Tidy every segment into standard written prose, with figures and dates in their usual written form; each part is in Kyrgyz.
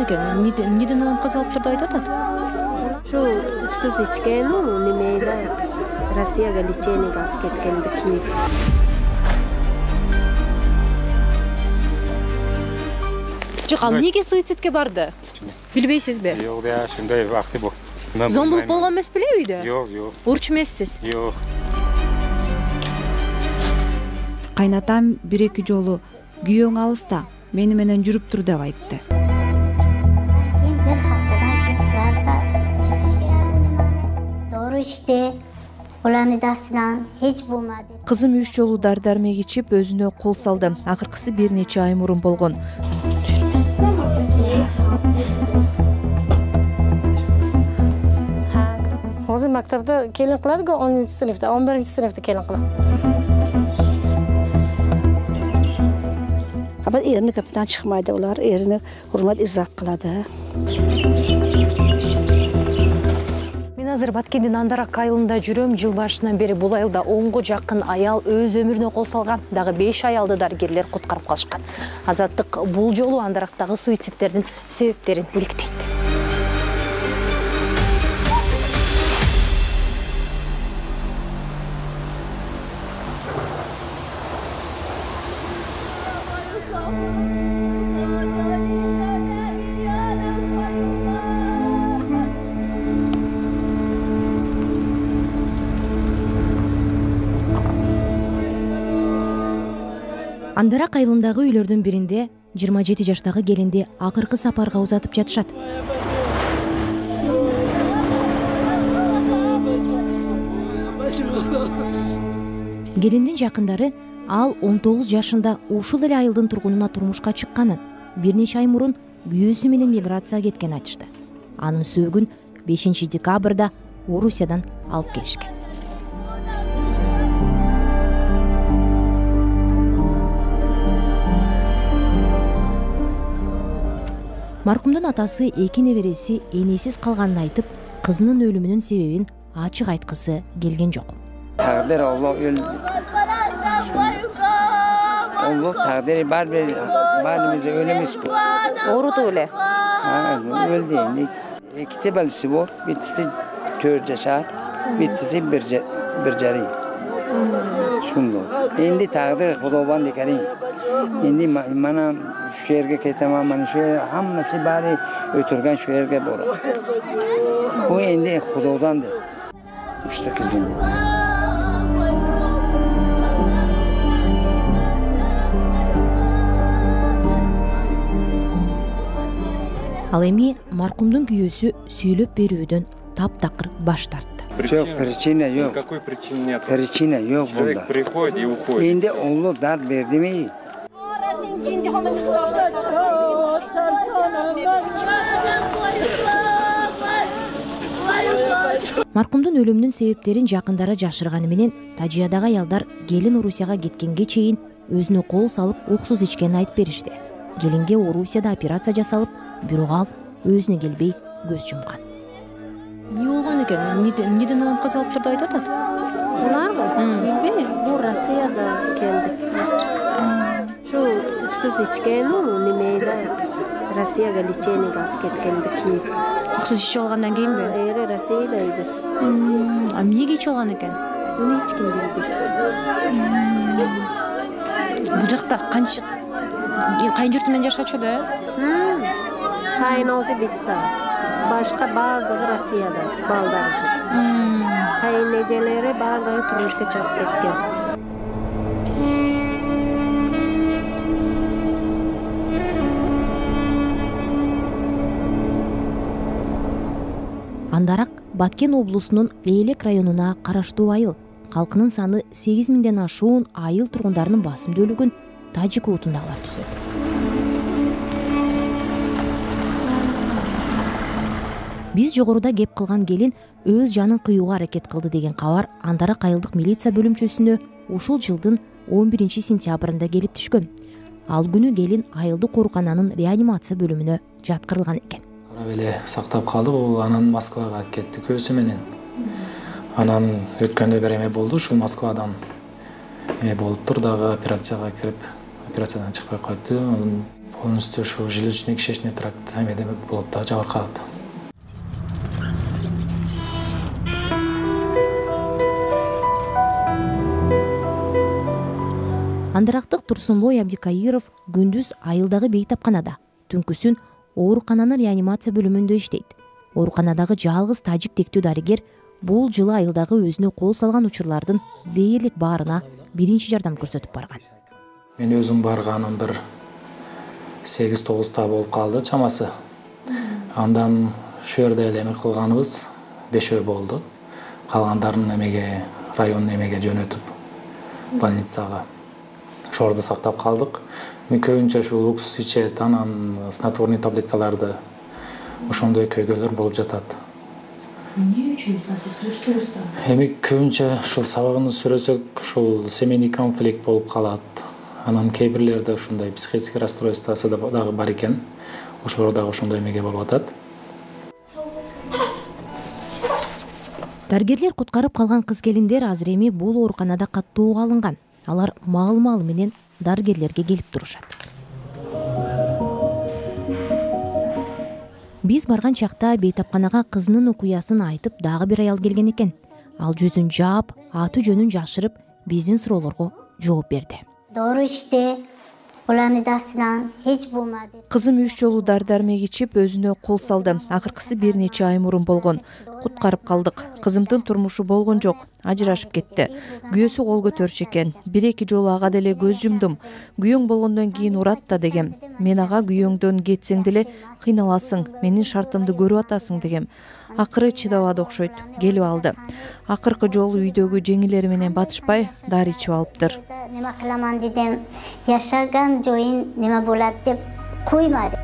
экен? Эмнеден улам казалып турду айтып атат? Şu öksüz içken o nimeyle Rusya'ya лечениеге алып кеткенди кийип. Жок, ал эмнеге суицидке барды? Билбейсизби? Жок, да, ушундай вакыты бул. Зомбулук болгон эмес беле үйдө? Жок, жок. Урчу эмессиз? Жок. Кайнатам бир-эки жолу күйөөң алыста, мени менен жүрүп тур деп айтты. Bir haftadan keyin sırasa keçişke doğru işte ulanı dasından hiç bulmadı. Кызым 3 жолу дар-дармек ичип өзүнө кол салды. Акыркысы бир нече ай мурун болгон. Hozir maktabda kelin qiladi-ku 10-sinfda, 11-sinfda kelin qiladi. Ama erini kapdan chiqmaydi, ular erini hurmat izzat qiladi. Мен азыр Баткендин Андарак айылында жүрөм. Жыл башынан бери бул айылда 10го жакын аял өз өмүрүнө кол салган. Дагы 5 аялды дарыгерлер куткарып калышкан. Азаттык бул жолу Андарактагы суицидтердин себептерин иликтейт. Андарак айылындагы үйлөрдүн биринде 27 жаштагы келинди акыркы сапарга узатып жатышат. Келиндин жакындары ал 19 жашында ушул эле айылдын тургунуна турмушка чыкканын, бир нече ай мурун күйөөсү менен миграцияга кеткенин айтышты. Анын сөөгүн 5 декабрда Орусиядан алып келишкен. Маркумдун атасы эки небереси энесиз калганын айтып, кызынын өлүмүнүн себебин ачык айткысы келген жок. Takdir Allah Allah takdiri barimize ölemiz ki. Ооруду эле. Öldü endi. İki tebelisi var. Bitisi 4 yaşar. Bitisi bir jari. Şunda. Endi takdir Xudoban dekaring. Endi mana şu yerge ketemem, mana şu hammasi bari ötürgen şu yerge bora. Bu endi Xudodandır. İşte kızım. Ал эми маркумдун күйөөсү сүйлөп берүүдөн таптакыр баш тартты. Yok, причина yok. Никакой причины нет. Причина yok bunda. Человек приходит и уходит. Endi oğlu dert verdi mi? Маркумдун өлүмүнүн себептерин жакындары жашырганы менен Тажиядагы аялдар келин Орусияга кеткенге чейин өзүнө кол салып уксуз ичкенин айтып беришти. Келинге Орусияда операция жасалып, бирок ал өзүнө келбей көз жумкан. Эмне болгон экен? Эмнеден улам казалып турду айтып атат? Bularmı? Bilmiyorum. Bu Rusya'da geldi. Şu öksüz içken o nimeyle Rusya'ya лечениеге алып кеткенди кийип. Уксуз ичип алгандан кийинби? Эри Россиядайdı. А эмнеге ичип алган экен? Bunu hiç kim bilmiyor. Бул жакта канча кайын журту менен жашачу да? Kaynozu bitti. Başka bardağı Rusya'da baldarı. Kayneceleri bardağı turmuşka çıkıp ketken. Андарак Баткен облусунун Лейлек районуна караштуу айыл. Калкынын саны 8000ден ашуун айыл тургундарынын басымдуулугун тажик улутундагылар түзөт. Биз жогоруда кеп кылган келин өз жанын кыюуга аракет кылды деген кабар Андарак айылдык милиция бөлүмчөсүнө ушул жылдын 11-сентябрында келип түшкөн. Ал күнү келин айылдык оорукананын реанимация бөлүмүнө жаткырылган экен. Карап эле сактап калдык, ол анан Москвага кетти көзү менен. Анан өткөндө бир эме болду, ушул Москвадан эме болуптур дагы операцияга кирип, операциядан чыкпай коюпту. полностью ушу желудочно кишечный тракт эмеде болот да жабыркалат. Андарактык Турсунбой Абдикаиров күндүз айылдагы бейтапканада, түнкүсүн оорукананын реанимация бөлүмүндө иштейт. Ооруканадагы жалгыз тажик тектүү дарыгер бул жылы айылдагы өзүнө кол салган учурлардын дээрлик баарына биринчи жардам көрсөтүп барган. Мен өзүм барганым бир 8-9 болуп калды чамасы. Андан şu жерде эле эме кылганыбыз 5 болду. Калгандарын эмеге, район эмеге жөнөтүп больницага. Шорду сактап калдык. Мен көбүнчө ушул уксус ичет, анан снотворный таблеткаларды ошондой көйгөйлөр болуп жатат. Эмне үчүн сиз суруштуңуз да? Эми көбүнчө ушул сабагын сүрөсөк, ушул семейный конфликт болуп калат. Анан кээ бирлерде ушундай психический расстройствосы дагы бар экен. Ошолор дагы ошондой эмеге болуп атат. Дарыгерлер куткарып калган кыз-келиндер азыр эми бул ооруканада каттуу алынган. Алар маал менен дарыгерлерге келип турушат. Биз барган чакта бейтапканага кызынын окуясын айтып дагы бир аял келген экен. Ал жүзүн жаап, аты жөнүн жашырып, биздин суроолорго жооп берди. Doğru işte. Ulanı dasıdan hiç bulmadı. Кызым 3 жолу дары-дармек ичип өзүнө кол салды. Акыркысы бир нече ай мурун болгон. Куткарып калдык. Кызымдын турмушу болгон жок. Ажырашып кетти. Күйөөсү кол көтөрчү экен. 1-2 жолу ага деле көз жумдум. Күйөөң болгондон кийин урат да дегем. Мен ага күйөөңдөн кетсең деле кыйналасың, менин шартымды көрүп атасың дегем. Акыры чыдабады окшойт. Келип алды. Акыркы жолу үйдөгү жеңилери менен батышпай дары ичип алыптыр. Nima qilaman dedim. Yaşagan joyun nima bo'ladi deb qo'ymadi.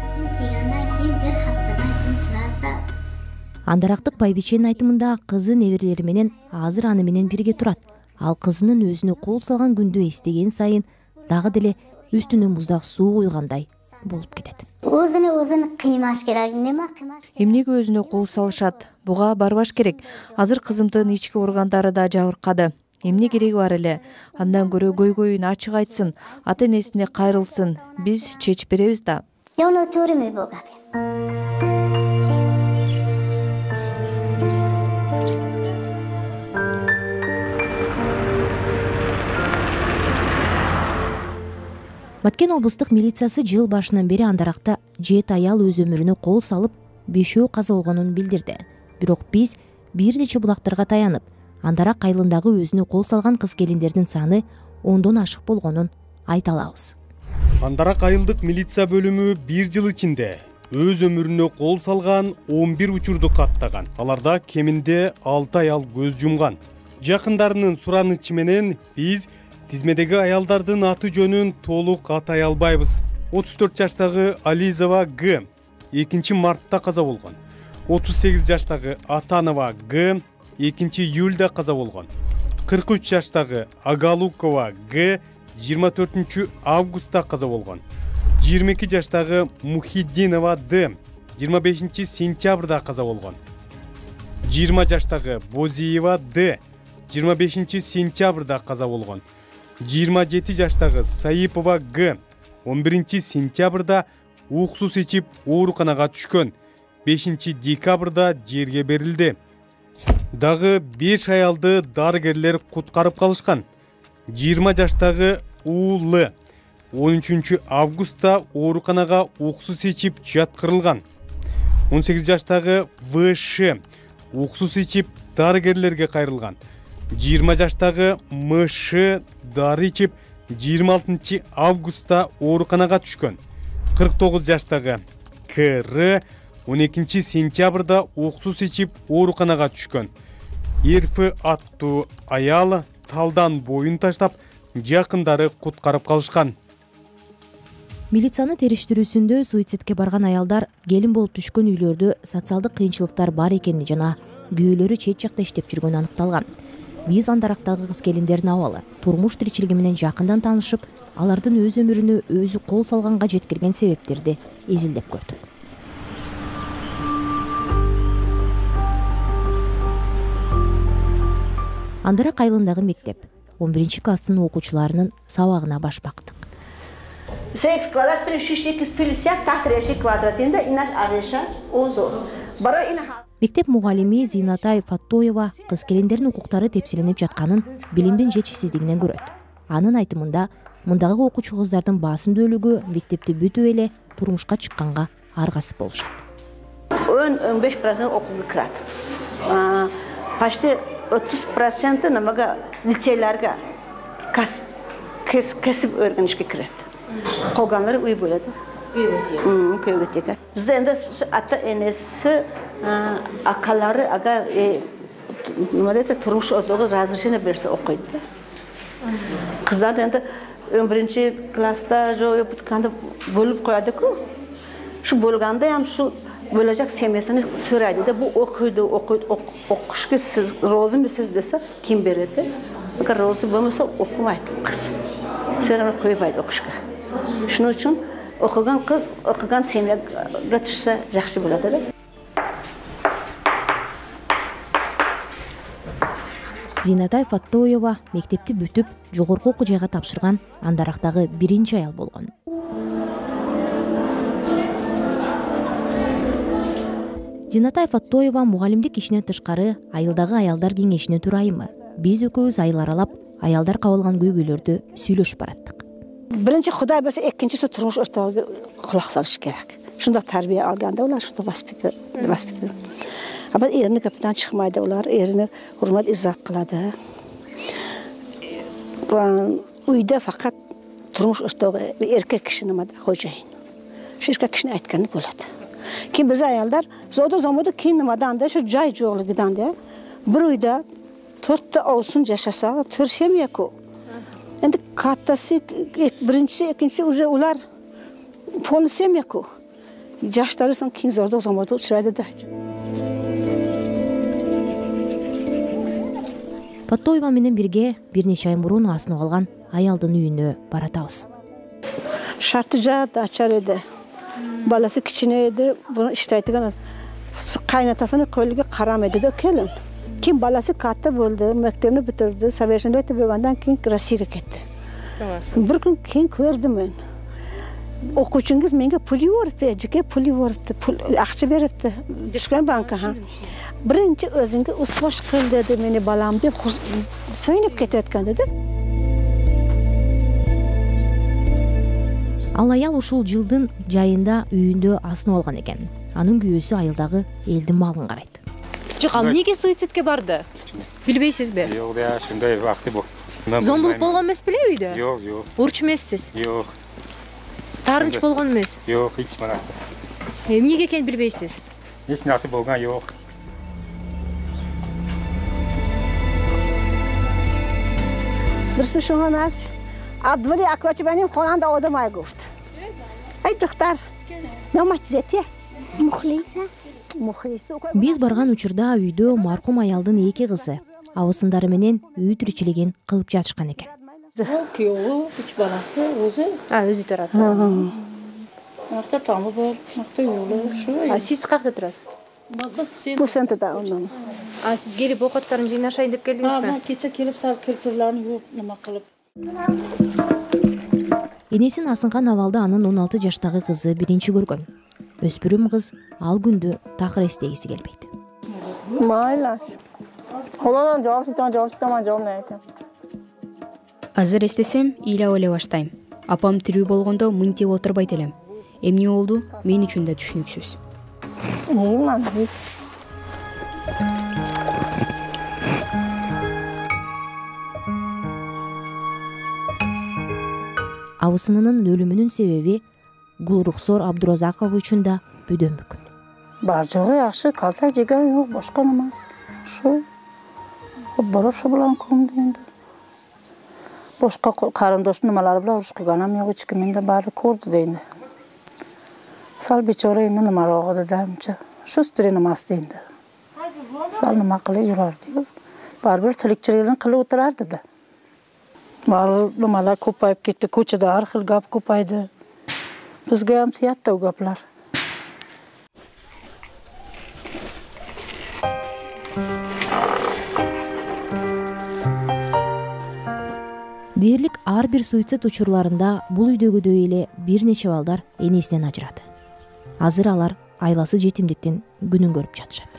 Андарактык байбиченин айтымында кызы неберелери менен азыр аны менен бирге турат. Ал кызынын өзүнө кол салган күндү эстеген сайын дагы деле үстүнө муздак суу куйгандай болуп кетет. Өзүнө кыймаш керек. Nima кыймаш? Эмнеге өзүнө кол салышат? Буга барбаш керек. Азыр кызымдын ички органдары да жабыркады. Эмне кереги бар эле? Андан көрө көйгөйүн ачык айтсын, ата-энесине кайрылсын. Биз чечип беребиз да. Yo'l o'tirmay bo'ladi. Баткен облустук милициясы жыл башынан бери Андаракта 7 аял өз өмүрүнө кол салып, 5 каза болгонун билдирди. Бирок биз бир нече булактарга таянып, Андарак айылындагы өзүнө кол салган кыз-келиндердин саны 10дон ашык болгонун айта алабыз. Андарак айылдык милиция бөлүмү 1 жыл ичинде өз өмүрүнө кол салган 11 учурду каттаган. Аларда кеминде 6 аял көз жумган. Жакындарынын суранычы менен биз тизмедеги аялдардын аты жөнүн толук атай албайбыз. 34 жаштагы Ализова Г 2 мартта каза болгон. 38 жаштагы Атанова Г 2 июльда каза болгон. 43 жаштагы Агалукова Г 24 августта каза болгон. 22 жаштагы Мухиддинова Д 25 сентябрда каза болгон. 20 жаштагы Бозиева Д 25 сентябрда каза болгон. 27 жаштагы Саипова Г 11 сентябрда уксус ичип ооруканага түшкөн. 5 декабрда жерге берилди. Дагы 5 аялды дарыгерлер куткарып калышкан. 20 жаштагы УЛ 13 августта ооруканага уксус ичип жаткырылган. 18 жаштагы ВШ уксус ичип дарыгерлерге кайрылган. 20 жаштагы МШ дары ичип 26 августта ооруканага түшкөн. 49 жаштагы КР 12 сентябрда уксус ичип ооруканага түшкөн. РФ аттуу аял талдан боюн таштап, жакындары куткарып калышкан. Милициянын териштирүүсүндө суицидке барган аялдар келин болуп түшкөн үйлөрдө социалдык кыйынчылыктар бар экени жана күйөөлөрү чет жакта иштеп жүргөнү аныкталган. Биз Андарактагы кыз-келиндердин абалы, турмуш тиричилиги менен жакындан таанышып, алардын өз өмүрүнө өзү кол салганга жеткирген себептерди изилдеп көрдүк. Андарак айылындагы мектеп 11 класстын окуучуларынын сабагына баш бактык. 8 kvadrat bir 3-2 pilisak tahtryaşı kvadratında inaş arışa o zor. Bara ina Мектеп мугалими Зинатай Фаттоева кыз келиндердин укуктары тепсиленип жатканын билимдин жетишсиздигинен көрөт. Анын айтымында, мындагы окуучу кыздардын басымдуулугу мектепти бүтүп эле турмушка чыкканга аргасыз болушат. 15% окууга кират. Почти 30% намага лицейлерге кесип өргөнүшкө кирет. Калганлары үй бөлөт. Köyge teker. Bizde ende ata enesi akalları agar madde turmuş olduğu razışını verse okuydu. Kızlar da ende 11. klasta jo yapıtkanda bölüp koyardı ki şu bölganda hem şu bölecek semiyesini sürerdi de bu okuydu okuşku siz rozu mu siz dese kim verirdi? Agar rozu bulmasa okumaydı kız. Sen koymaydı okuşku. Şunun için okugan kız, okugan semiyeye götürse yaxşı болады. Зинатай Фаттоева мектепти бүтүп, жогорку окуу жайга тапшырган андарактагы биринчи аял болгон. Зинатай Фаттоева мугалимдик ишинен тышкары айылдагы аялдар кеңешинин төрайымы. Биз экөөбүз айыл аралап, аялдар кабылган көйгөйлөрдү сүйлөшүп бараттык. Birinci Xuday bilse, ikincisi turmuş ortağı kulak salış gerek. Şunda terbiye alganda olar, şunda vaspit. Ama erini kapıdan çıkmaydı olar, erini hurmat izzat kıladı. Uyda fakat turmuş ortağı erkek kişinin adı hocayın. Şu erkek kişinin aytkanı buladı. Kim bize ayallar, zoda zamoda kim namadan da şu cay çoğulu giden de bir uyda tortta olsun yaşasa, törsem yaku. Endi kattasi birinchisi, ikkinchisi уже ular polsiyam yo'q. Yoshlari son keyin zorda zamonda uchraydi-da. Фаттоева менен бирге бир нече ай мурун асынып алган аялдын үйүнө баратабыз. Şartı jat açar edi. Balası kichine edi, bunu ishtaydigan qaynatasini qo'liga qaram edi-da kelin. Kim balası katta bo'ldi, maktabni bitirdi, Sovetiyada bo'lgandan keyin Rossiyaga ketdi. Bir kun keyin ko'rdim men. O'quvchingiz menga pul yuboribdi, pul yuboribdi, pul aqcha beribdi. Tushgan banka ha. Birinchi o'zingga usbosh qil dedi meni balam deb so'ynib ketayotgan dedi. Ал аял ушул жылдын жайында үйүндө асынып алган экен. Анын күйөөсү айылдагы элдин малын карайт. Жок, ал эмнеге суицидке барды? Билбейсизби? Жок, да, ушундай вакыты бул. Зомбулук болгон эмес беле үйдө? Жок, жок. Урч эмессиз? Жок. Таарынч болгон эмес? Жок, эч нерсе. Эмнеге экенин билбейсиз? Эч нерсе болгон жок. Birisi şuna naz, advali akvaçı benim Holanda odamaya goftu. Ey doktor, ne maçzeti? Muhlisa. Биз барган учурда үйдө маркум аялдын эки кызы абысындары менен үй тиричилигин кылып жатышкан экен. Күйөөү, 3 баласы, өзү. Өзү турат. Нарта тамы бар, нарта үйүлү, шу. Сиз кайда турасыз? Bu sente da ondan. Siz gelip okutların жыйнашайын деп келдиңизби? Ben keçe kelip sal kırpırlarını yok nima kılıp. Энесин асынган абалды анын 16 жаштагы кызы биринчи көргөн. Өспүрүм кыз ал күндү такыр эстегиси келбейт. Maylaş. Холонан жауап не айтам. Азыр эстесем, ыйлап эле баштайм. Апам тирүү болгондо мынтип отурбайт элем. Эмне болду? Мен үчүн да түшүнүксүз. Абысынынын өлүмүнүн себеби Гулрухсор Абдуразаков үчүн да бөдөмбүк. Бар жогу жакшы, калсак жеген жок, башка намаз. Шу. Барып шу билан кылымды энди. Башка карындоштун намалары билан уруш кылганам жок, эч кимин да баары көрдү дейди. Сал бечора энди нама огоду дамчы. Шу стри намаз дейди. Сал нама кылып жүрөрдү. Бар бир тирикчилигин кылып отурарды да. Mal numaralar kopayıp gitti, koçada her xil gap kopaydı. Bizge ham tiyatdı o gaplar. Дээрлик ар бир суицид учурларында бул үйдөгүдөй эле бир нече балдар энесинен ажырады. Азыр алар айласы жетимдиктин күнүн көрүп жатышат.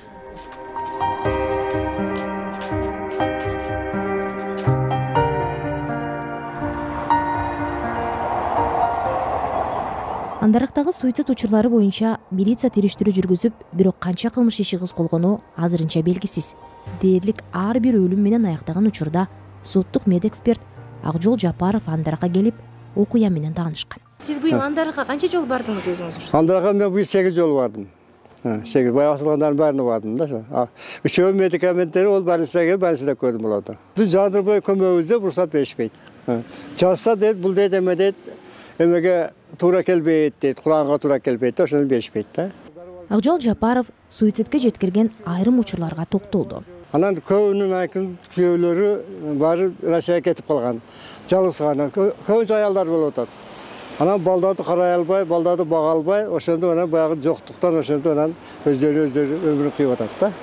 Андарактагы суицид учурлары боюнча милиция териштирүү жүргүзүп, бирок канча кылмыш иши козголгону азырынча белгисиз. Дээрлик ар бир өлүм менен аяктаган учурда соттук медэксперт Акжол Жапаров Андаракка келип, окуя менен таанышкан. Сиз быйыл Андаракка канча жолу бардыңыз өзүңүз? Андаракка мен быйыл 8 жолу бардым. 8 баягы асылгандардын баарына бардым да. Үчөө медикаменттери ол больницага көрдүм буларды. Биз жадыр бой көмөбүздө уруксат беришпейт. Жазса дейт, бул дейт, эме дейт, эмеге туура келбейт дейт, Куранга туура келбейт, ошону беришпейт да. Акжол Жапаров суицидке жеткирген айрым учурларга токтолду. Анан көбүнүн айкын күйөөлөрү баары Россияга кетип калган. Жалгыз гана көбүнчө аялдар болуп атат. Анан балдарды карай албай, балдарды бага албай, ошондо анан баягы жоктуктан ошондо анан өздөрү өмүрүн кыйып атат да.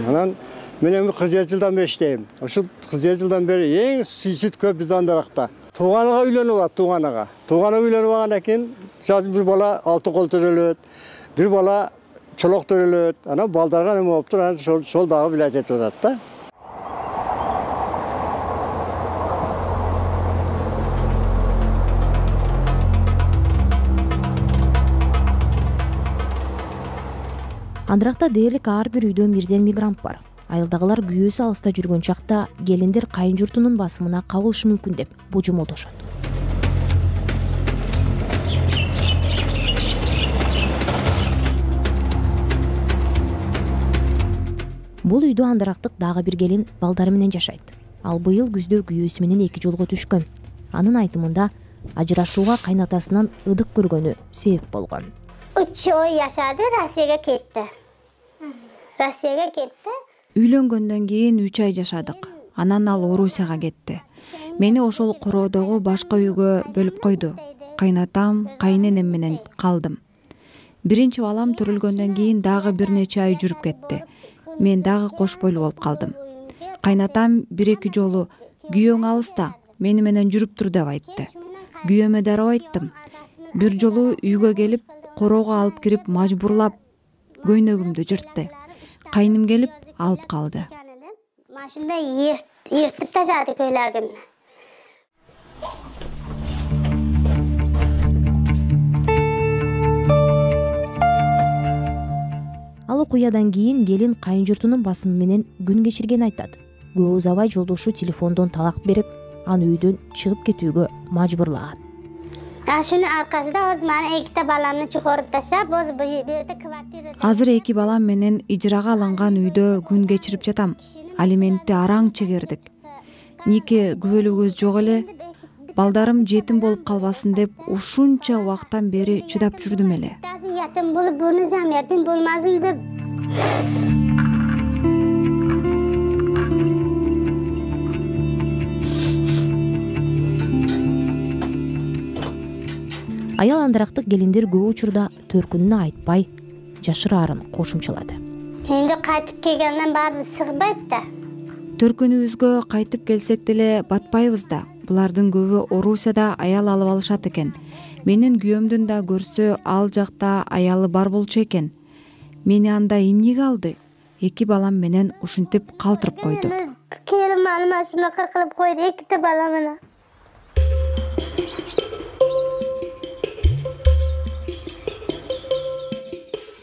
Анан мен эми 47 жылдан бери иштейм. Ошол 47 жылдан бери эң суицид көп бизде Андаракта. Тууганага үйлөнүп атат, тууганага. Туугана үйлөнүп алгандан кийин бир бала 6 кол төрөлөт, бир бала чолок төрөлөт. Анан балдарга неме болуптур, анан шол дагы билет этип атат да. Андаракта дээрлик ар бир үйдөн бирден мигрант бар. Айылдагылар күйөөсү алыста жүргөн чакта келиндер кайын журтунун басымына кабылышы мүмкүн деп божомолдошот. Бул үйдө андарактык дагы бир келин балдары менен жашайт. Ал быйыл күздө күйөөсү менен 2 жолго түшкөн. Анын айтымында ажырашууга кайнатасынан ыдык көргөнү себеп болгон. 3 ой yaşadı, Rossiyaga ketdi. Үйлөнгөндөн кийин 3 ай жашадык. Анан ал Орусияга кетти. Мени ошол короодогу башка үйгө бөлүп койду. Кайнатам, кайненем менен калдым. Биринчи балам төрөлгөндөн кийин дагы бир нече ай жүрүп кетти. Мен дагы кош бойлуу болуп калдым. Кайнатам 1-2 жолу күйөөң алыста, мени менен жүрүп тур деп айтты. Күйөөмө дароо айттым. Бир жолу үйгө келип, короого алып кирип мажбурлап көйнөгүмдү жыртты. Кайным келип алып калды. Машинада ертип ташады көйлөгүмдү. Ал окуядан кийин келин кайын журтунун басымы менен күн кечиргени айтат. Көп узабай жолдошу телефондон талак берип, аны үйдөн чыгып кетүүгө мажбурлаган. Шуну аркасында өз мени 2 баламны чыгарып таштап, өз бу жерде квартирада. Азыр 2 балам менен ижрага алынган үйдө күн кечирип жатам. Алиментти араң чегердик. Нике күбөлүгүбүз жок эле. Балдарым жетим болуп калбасын деп ушунча убакыттан бери чыдап жүрдүм эле. Yetim bulup bunu zam yetim bulmasın deb. Аял андарактык келиндер көп учурда төркүнүнө айтпай, жашыраарын кошумчалады. Эми кайтып келгенден баары сыгбайт да. Төркүнүбүзгө кайтып келсек деле батпайбыз да. Булардын көбү Орусияда аял алып алышат экен. Менин күйөөмдүн да көрсө ал жакта аялы бар болчу экен. Мени анда эмнеге алды? 2 балам менен ушинтип калтырып койду. Келин мени шунака кылып койду 2 балам менен.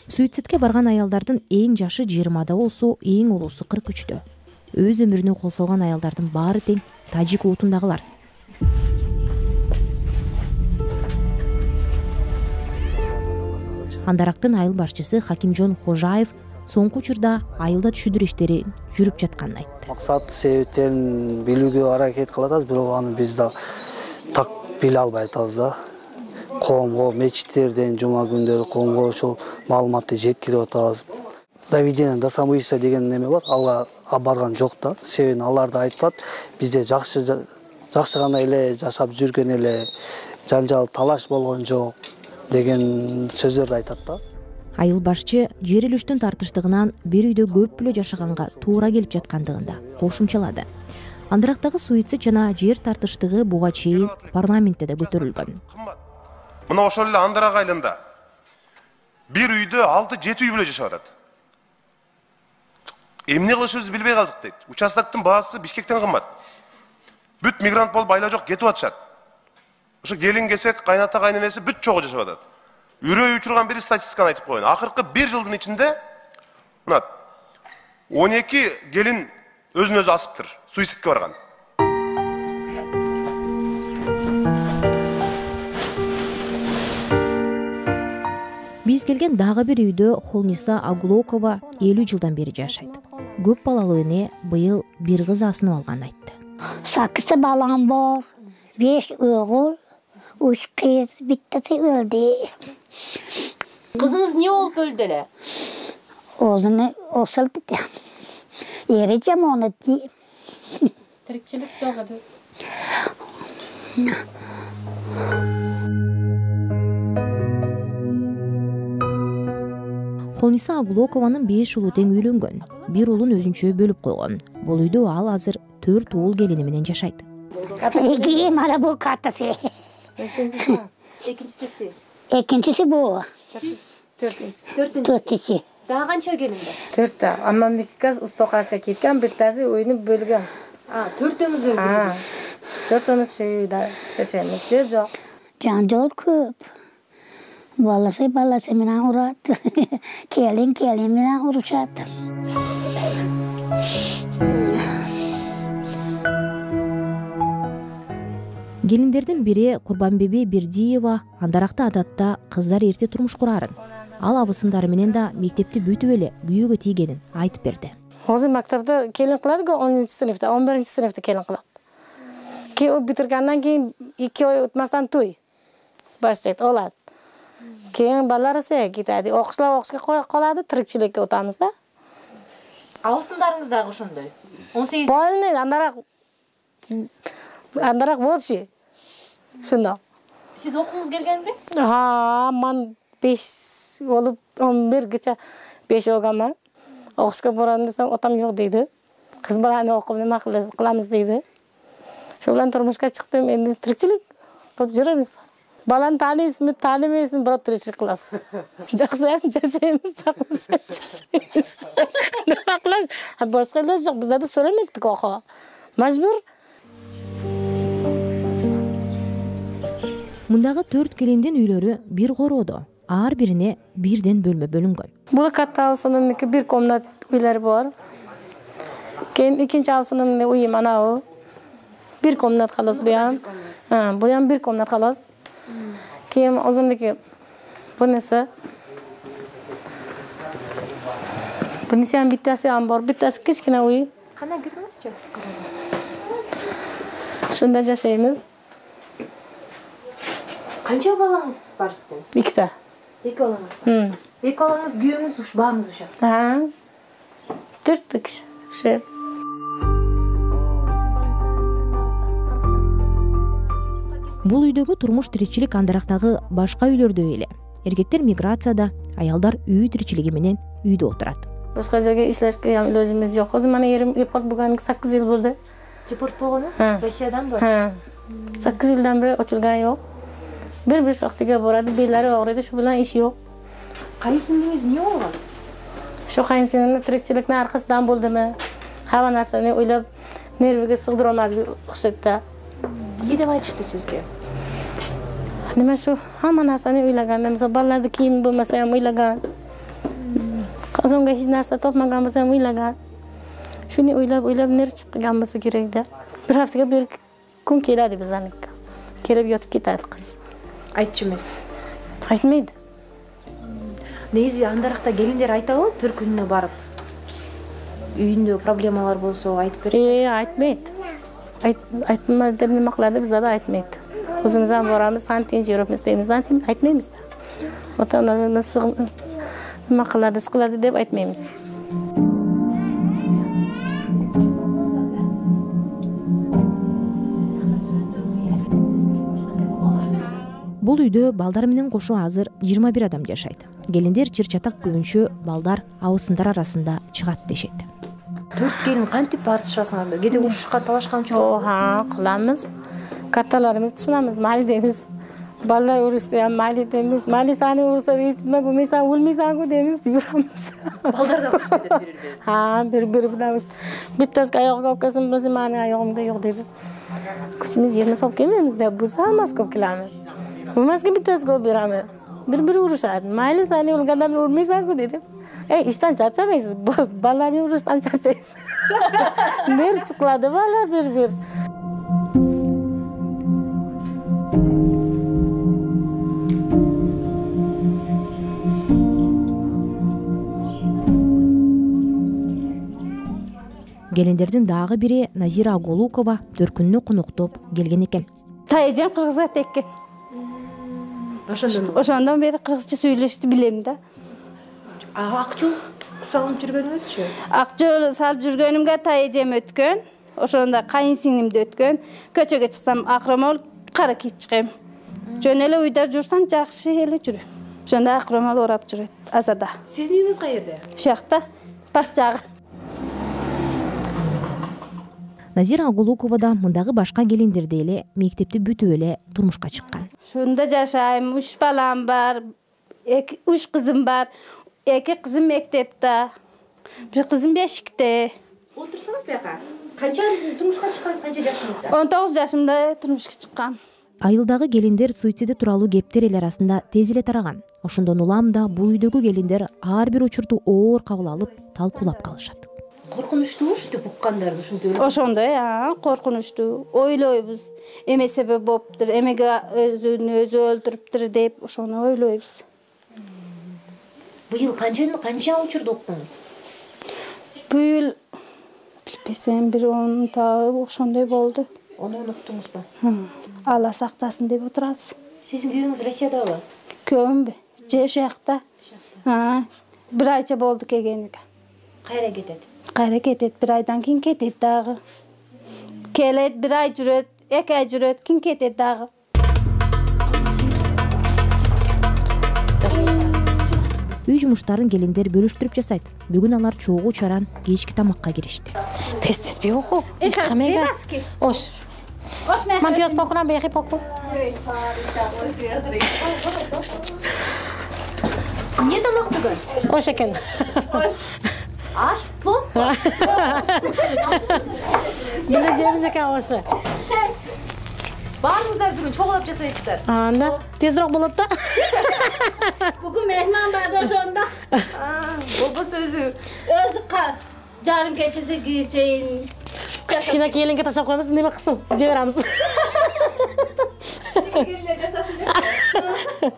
Суицидке барган аялдардын эң жашы 20да болсо, эң улуусу 43-тө. Өз өмүрүнө кол салган аялдардын баары тең тажик улутундагылар. Андарактын айыл башчысы Хакимжон Хожаев соңку учурда айылда түшүндүрүү иштери жүрүп жатканын айтты. Максат себептерин билүүгө аракет кылып атабыз, бирок аны биз да так биле албай атабыз да. Коомго, мечиттерден жума күндөрү коомго ошол маалыматты жеткирип атабыз. Доведение до самоубийства деген неме бар, алга барган жок да. Себебин алар да айтат, бизде жакшы гана эле жашап жүргөн эле, жанжал талаш болгон жок деген сөздөрдү айтат да. Айыл башчы жер үлүштүн тартыштыгынан бир үйдө көп бүлө жашаганга туура келип жаткандыгын да кошумчалады. Андырактагы суицид жана жер тартыштыгы буга чейин парламентте да көтөрүлгөн. Мына ошол эле Андырак айылында бир үйдө 6-7 үй бүлө жашап атат. Эмне кылышыбызды билбей калдык дейт. Участоктун баасы Бишкектен кымбат. Бүт мигрант болуп айла жок кетип атышат. Ошо келин кесек, кайната кайненеси бүт чогуу жашап атат. Үрөй учурган бир статистиканы айтып коеюн. Акыркы 1 жылдын ичинде мына 12 келин өзүн өзү асыптыр, суицидке барган. Биз келген дагы бир үйдө Холниса Агулокова 50 жылдан бери жашайт. Көп балалуу эне быйыл бир кыз асынып алганын айтты. 8 балам бар, 5 оğul, 3 kız, bittisi öldü. Kızınız niye olup öldü ele? Oğlunu osal dedi. Yereceğim onu dedi. Tirikçilik çok adı. Холниса Агулокованын 5 уулу тең үйлөнгөн. Бир уулун өзүнчө бөлүп койгон. Бул үйдө ал азыр 4 уул келини менен жашайт. İki mara bu kartası. Экинчиси сиз. İkincisi bu. Siz Dördüncüsü. Daha kança gelin var? 4 Amamdaki kız Ustoqashga ketgan, bittasi uyni bo'lgan. To'rtimiz o'lgan. 4'imiz şeyde yaşaymiz. Yer yo'q. Janjal ko'p. Balasi bilan uradi. Kelin bilan urushadi. Келиндердин бири Курбанбеби Бердиева Андаракта адатта кыздар эрте турмуш курарын. Ал абысындары менен да мектепти бүтүп эле күйөөгө тийгенин айтып берди. Hozir maktabda kelin qiladi-ku 10-sinfda, 11-sinfda kelin qiladi. Keyin u bitirgandan keyin 2 oy o'tmasdan to'y boshlaydi, oladi. Keyin bolalar esa ketadi, o'qishga qoladi, tirikchilikka o'tamiz-da. Абысындарыңыз дагы ошондой. 18. Полный Andarak вообще. Şunda. Siz okuңуз келгенби? Ha, men 5 olup 11gacha 5 olganman. O'qishga boraman desam, otam yo'q deydi. Qiz bolani o'qib nima qilamiz deydi. Shu bilan turmushga chiqdim, endi tirikchilik qilib yuramiz. Bolani taniysizmi, tanimaysizmi, birov tirikchilik qilasiz. Yaxshi ham yashaymiz, yaxshi yashaymiz. Nima qilamiz? Boshqa iloji yo'q, bizlarda so'ramaydi-ku, oxo. Majbur. Мындагы 4 келиндин үйлөрү бир короодо, ар бирине бирден бөлмө бөлүнгөн. Бул катта авсынымдыкы бир комнат үйлөр бар. Keyin ikinci avsınımda uyum ana o. Bir komnat kalas bu yan. Bu yan bir komnat kalas. Keyin o'zimniki bunisi. Bunisi ham bittasi ham bor. Bittasi kichkina uy. Qana girdingizchi? Shunda yashaymiz. Qancha balangiz bor sizning? Ikkita. Ikki balangiz bor. Ikki balangiz kuyungiz barimiz o'sha. Ha. 4 kishi. Şey. Бул үйдөгү турмуш тиричилик Андарактагы башка үйлөрдөй эле. Эркектер миграцияда, аялдар үй тиричилиги менен үйдө отурат. Башка жерге иштешке ham ilojimiz yo'q. Hozir mana erim deport bo'lganiga 8 yil bo'ldi. Deport bo'lgani? Rossiyadan bor. Ha. 8 yildan beri ochilgani yo'q. Bir shoxtiga boradi, bellari og'riydi, shu bilan ish yo'q. Qaysiningiz niye olgan? Shu qaysinimni tirikchilikning arkasidan bo'ldimi? Hamma narsani o'ylab, nerviga sig'dira olmadi o'shatda. Ne deb aytishdi sizga? Nima shu hamma narsani o'ylaganda, masalan, bolalarda kiyim bo'lmasa ham o'ylagan. Qizimga hech narsa topmagan bo'lsa ham o'ylagan. Shuni o'ylab nerv chiqgan bo'lsa kerak-da. Bir haftaga bir kun keladi bizlarga. Kelib yotib ketadi qiz. Aytchimiz. Aytmaydi. Neyse Andarakta gelinler aytabı, Türk gününe barıp. Uyunda problemler bolsa aytып beradi. Aytmaydi. Aytma deb nima qiladi, bizlar aytmaydi. O'zimiz ham boramiz, qancha tinch yuribmiz deymiz, aytmaymiz. Ota-onamiz nima qiladi, siqiladi deb aytmaymiz. Бул үйдө балдар менен кошо азыр 21 адам жашайт. Келиндер чыр-чатак көбүнчө балдар абысындар арасында чыгат дешет. 4 келин кантип тартышасыңар? Кээде урушкан, талашкан жок? Кылабыз. Катталарыбыз тушунабыз, мали дейбиз. Балдар урушса, мали дейбиз. Мали сани урушса дейсизби, булмайсаң өлмөйсүңбү дейбиз, юрабыз. Балдар да урушпайт бири-бири. Бири-бири билебиз. Биттеси аягыга алып келсем, бирси мани аягымда жок дейбиз. Күчүбүз жерине салып келмейбиз да, буза маска кылабыз. Булмаска биттеси көп беребиз. Бири-бири урушат. Мали сани өлгөндө өлмөйсүңбү дейбиз. İşten çarçamayız. Ballar yumruştan çarçayız. Ner çıkladı ballar bir. Келиндердин дагы бири Назира Голукова Төркүннү коноктоп келген экен. Тайжан кыргызга теккен. Ошондон бери кыргызча сүйлөштү билем да. Ак жол салып жүргөнүңүзчү? Ак жол салып жүргөнүмгө тайжем өткөн. Ошондо кайын сиңимди өткөн. Көчөгө чыксам акромол кара кийип чыгам. Жөн эле уйда жүрсөм жакшы эле жүрөм. Ошондо акромол орап жүрөт азада. Сиздин үйүңүз каерде? Ушакта, бас жагы. Назира Голукова да мындагы башка келиндердей эле мектепти бүтүп эле турмушка чыккан. Ошондо жашайм, 3 балам бар, 3 кызым бар. 2 кызым мектепте, 1 кызым бешикте. Отурсаңыз бияка. Канча турмушка чыккансыз, канча жашыңызда? 19 жашымда турмушка чыккам. Айылдагы келиндер суициди тууралуу кептер эл арасында тез эле тараган. Ошондон улам да бул үйдөгү келиндер ар бир учурду оор кабыл алып, талкуулап калышат. Коркунучтуу ушинтип уккандарды ушинтип Ошондой, коркунучтуу. Ойлойбуз. Эме себеп болуптур, эмеге өзүн-өзү өлтүрүптүр деп ошону ойлойбуз. Быйыл канча учурду уктуңуз? Быйыл билбесем бир 10 тагы ошондой болду. 10 уктуңузбу? Алла сактасын деп отурабыз. Сиздин күйөөңүз Россиядабы? Күйөөмбү? Же ушакта. Бир айча болду келгениге. Кайра кетет? Кайра кетет, бир айдан кийин кетет дагы. Келет, бир ай жүрөт, 2 ай жүрөт, кийин кетет дагы. Үй жумуштарын келиндер бөлүштүрүп жасайт. Бүгүн алар чогуу чаран кечки тамакка киришти. Тез бе оку. Камега. Ош. Мам пиос покуна бехи поку. Эмне тамак бүгүн? Ош экен. Аш, плов? Биле жемиз экен ошу. Баарыңыздар бүгүн чогулап жасайсыздар. Анда тезирээк болот да. Бүгүн мehmon бар ошондо. Болбосо өзү жарым кечеге чейин кичкене келинге таштап коебуз, неме кылсын? Же беребиз. Келинler жасасын деп.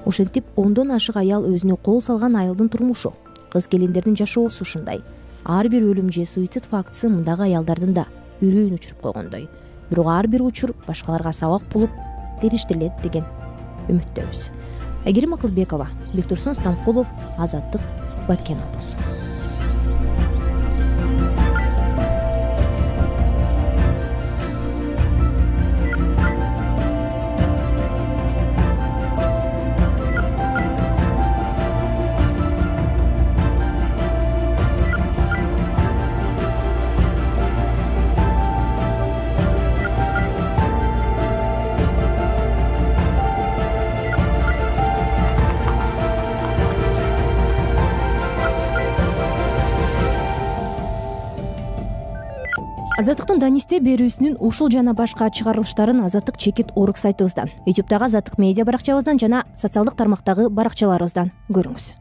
Ошентип 10дон ашык аял өзүнө кол салган айылдын турмушу. Кыз келиндердин жашоосу ушундай. Ар бир өлүм же суицид фактысы мындагы аялдардын да үрөйүн учуруп койгондой. Бирок ар бир учур башкаларга сабак болуп дериштирилет деген үмүттөбүз. Айгерим Акылбекова, Бектурсун Стамкулов, Азаттык, Баткен облусу. Азаттыктын Данисте берүүсүнүн ушул жана башка чыгарылыштарын Азаттык чекит орг сайтыбыздан, YouTube'дагы Азаттык медиа баракчабыздан жана социалдык тармактагы баракчаларыбыздан көрүңүз.